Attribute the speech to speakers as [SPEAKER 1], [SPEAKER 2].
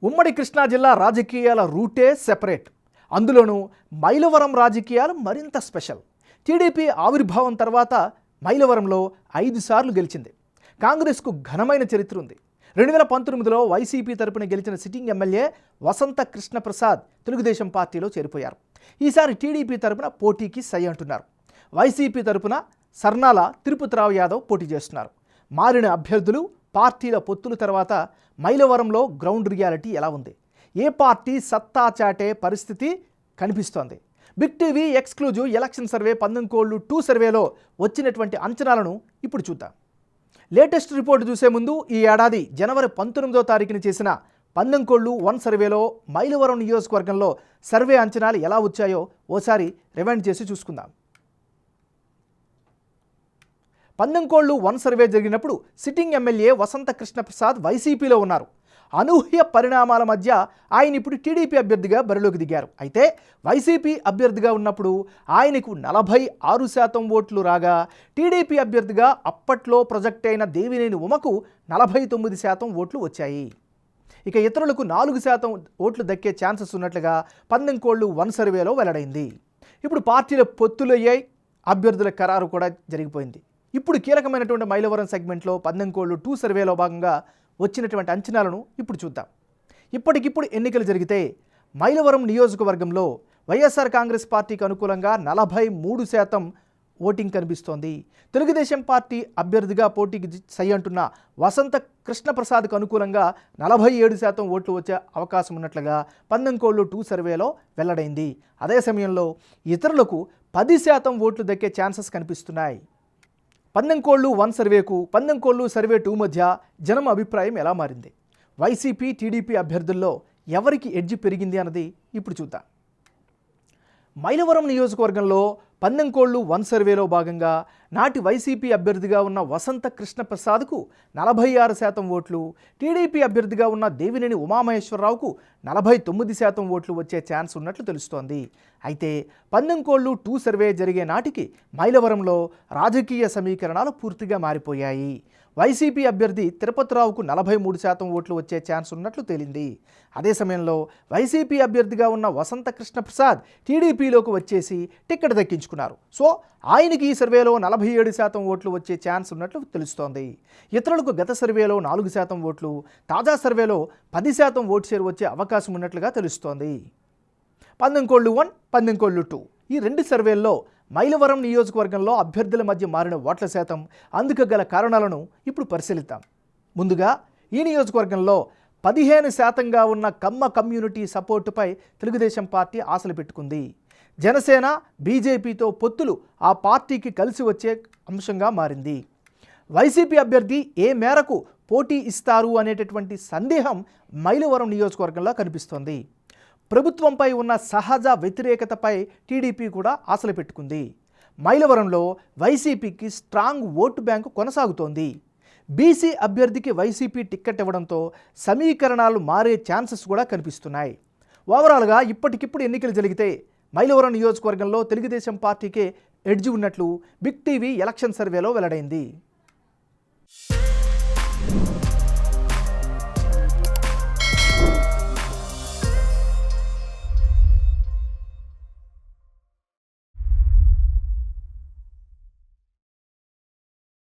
[SPEAKER 1] ఉమ్మడి కృష్ణా జిల్లా రాజకీయాల రూటే సెపరేట్. అందులోనూ మైలవరం రాజకీయాలు మరింత స్పెషల్. టీడీపీ ఆవిర్భావం తర్వాత మైలవరంలో 5 సార్లు గెలిచింది. కాంగ్రెస్కు ఘనమైన చరిత్ర ఉంది. 2019లో వైసీపీ తరపున గెలిచిన సిట్టింగ్ ఎమ్మెల్యే వసంత కృష్ణప్రసాద్ తెలుగుదేశం పార్టీలో చేరిపోయారు. ఈసారి టీడీపీ తరపున పోటీకి సై అంటున్నారు. వైసీపీ తరపున సర్నాల తిరుపతిరావు యాదవ్ పోటీ చేస్తున్నారు. మారిన అభ్యర్థులు, పార్టీల పొత్తుల తర్వాత మైలవరంలో గ్రౌండ్ రియాలిటీ ఎలా ఉంది? ఏ పార్టీ సత్తా చాటే పరిస్థితి కనిపిస్తోంది? Big TV exclusive election survey 19 సర్వేలో వచ్చినటువంటి అంచనాలను ఇప్పుడు చూద్దాం. లేటెస్ట్ రిపోర్టు చూసే ముందు ఈ ఏడాది జనవరి 19వ తారీఖున చేసిన 19 సర్వేలో మైలవరం నియోజకవర్గంలో సర్వే అంచనాలు ఎలా వచ్చాయో ఓసారి రివైండ్ చేసి చూసుకుందాం. 19 సర్వే జరిగినప్పుడు సిట్టింగ్ ఎమ్మెల్యే వసంత కృష్ణప్రసాద్ వైసీపీలో ఉన్నారు. అనూహ్య పరిణామాల మధ్య ఆయన ఇప్పుడు టీడీపీ అభ్యర్థిగా బరిలోకి దిగారు. అయితే వైసీపీ అభ్యర్థిగా ఉన్నప్పుడు ఆయనకు 46% ఓట్లు రాగా, టీడీపీ అభ్యర్థిగా అప్పట్లో ప్రొజెక్ట్ అయిన దేవినేని ఉమకు 49% ఓట్లు వచ్చాయి. ఇక ఇతరులకు 4% ఓట్లు దక్కే ఛాన్సెస్ ఉన్నట్లుగా 19 సర్వేలో వెల్లడైంది. ఇప్పుడు పార్టీల పొత్తులయ్యాయి, అభ్యర్థుల ఖరారు కూడా జరిగిపోయింది. ఇప్పుడు కీలకమైనటువంటి మైలవరం సెగ్మెంట్లో 19 సర్వేలో భాగంగా వచ్చినటువంటి అంచనాలను ఇప్పుడు చూద్దాం. ఇప్పటికిప్పుడు ఎన్నికలు జరిగితే మైలవరం నియోజకవర్గంలో వైఎస్ఆర్ కాంగ్రెస్ పార్టీకి అనుకూలంగా 43% ఓటింగ్ కనిపిస్తోంది. తెలుగుదేశం పార్టీ అభ్యర్థిగా పోటీకి సై అంటున్న వసంత కృష్ణప్రసాద్కు అనుకూలంగా 47% ఓట్లు వచ్చే అవకాశం ఉన్నట్లుగా 19 సర్వేలో వెల్లడైంది. అదే సమయంలో ఇతరులకు 10% ఓట్లు దక్కే ఛాన్సెస్ కనిపిస్తున్నాయి. 19 సర్వేకు 19 సర్వే 2 మధ్య జనం అభిప్రాయం ఎలా మారింది? వైసీపీ, టీడీపీ అభ్యర్థుల్లో ఎవరికి ఎడ్జ్ పెరిగింది అన్నది ఇప్పుడు చూద్దాం. మైలవరం నియోజకవర్గంలో 19 సర్వేలో భాగంగా నాటి వైసీపీ అభ్యర్థిగా ఉన్న వసంత కృష్ణప్రసాద్కు 46% ఓట్లు, టీడీపీ అభ్యర్థిగా ఉన్న దేవినేని ఉమామహేశ్వరరావుకు 49% ఓట్లు వచ్చే ఛాన్స్ ఉన్నట్లు తెలుస్తోంది. అయితే 19 సర్వే జరిగే నాటికి మైలవరంలో రాజకీయ సమీకరణాలు పూర్తిగా మారిపోయాయి. వైసీపీ అభ్యర్థి తిరుపతిరావుకు 43% ఓట్లు వచ్చే ఛాన్స్ ఉన్నట్లు తేలింది. అదే సమయంలో వైసీపీ అభ్యర్థిగా ఉన్న వసంత కృష్ణప్రసాద్ టీడీపీలోకి వచ్చేసి టికెట్ దక్కించుకున్నారు. సో ఆయనకి ఈ సర్వేలో 47% ఓట్లు వచ్చే ఛాన్స్ ఉన్నట్లు తెలుస్తోంది. ఇతరులకు గత సర్వేలో 4% ఓట్లు, తాజా సర్వేలో 10% ఓటు షేర్ వచ్చే అవకాశం ఉన్నట్లుగా తెలుస్తోంది. 19 19 ఈ 2 సర్వేల్లో మైలవరం నియోజకవర్గంలో అభ్యర్థుల మధ్య మారిన ఓట్ల శాతం, అందుకు గల కారణాలను ఇప్పుడు పరిశీలిద్దాం. ముందుగా ఈ నియోజకవర్గంలో 15% ఉన్న కమ్మ కమ్యూనిటీ సపోర్టుపై తెలుగుదేశం పార్టీ ఆశలు పెట్టుకుంది. జనసేన, బీజేపీతో పొత్తులు ఆ పార్టీకి కలిసి వచ్చే అంశంగా మారింది. వైసీపీ అభ్యర్థి ఏ మేరకు పోటీ ఇస్తారు అనేటటువంటి సందేహం మైలవరం నియోజకవర్గంలో కనిపిస్తోంది. ప్రభుత్వంపై ఉన్న సహజ వ్యతిరేకతపై టీడీపీ కూడా ఆశలు పెట్టుకుంది. మైలవరంలో వైసీపీకి స్ట్రాంగ్ ఓటు బ్యాంకు కొనసాగుతోంది. బీసీ అభ్యర్థికి వైసీపీ టిక్కెట్ ఇవ్వడంతో సమీకరణాలు మారే ఛాన్సెస్ కూడా కనిపిస్తున్నాయి. ఓవరాల్గా ఇప్పటికిప్పుడు ఎన్నికలు జరిగితే మైలవరం నియోజకవర్గంలో తెలుగుదేశం పార్టీకే ఎడ్జ్ ఉన్నట్లు బిగ్ టీవీ ఎలక్షన్ సర్వేలో వెల్లడైంది.